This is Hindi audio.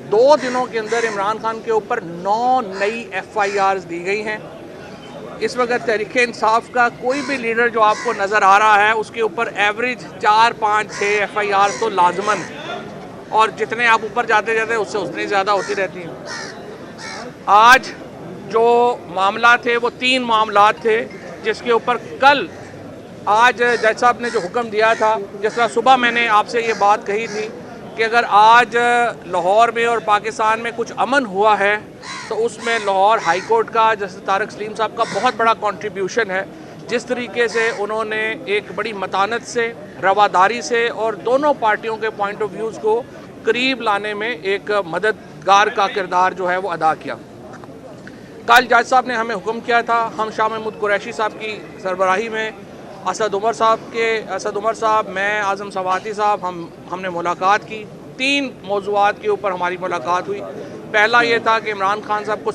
2 दिनों के अंदर इमरान खान के ऊपर 9 नई FIRs दी गई हैं। इस वक्त तहरीक इंसाफ का कोई भी लीडर जो आपको नज़र आ रहा है उसके ऊपर एवरेज 4, 5, 6 FIR तो लाजमन, और जितने आप ऊपर जाते जाते उससे उतनी ज़्यादा होती रहती हैं। आज जो मामला थे वो 3 मामला थे जिसके ऊपर कल आज जज साहब ने जो हुक्म दिया था, जिस तरह सुबह मैंने आपसे ये बात कही थी कि अगर आज लाहौर में और पाकिस्तान में कुछ अमन हुआ है तो उसमें लाहौर हाई कोर्ट का जस्टिस तारिक सलीम साहब का बहुत बड़ा कंट्रीब्यूशन है। जिस तरीके से उन्होंने एक बड़ी मतानत से, रवादारी से और दोनों पार्टियों के पॉइंट ऑफ व्यूज़ को करीब लाने में एक मददगार का किरदार जो है वो अदा किया। कल जज साहब ने हमें हुक्म किया था, हम शाह महमूद कुरैशी साहब की सरबराही में असद उमर साहब, मैं, आज़म सवाती साहब, हमने मुलाकात की। 3 मौज़ूआत के ऊपर हमारी मुलाकात हुई। पहला ये था कि इमरान खान साहब को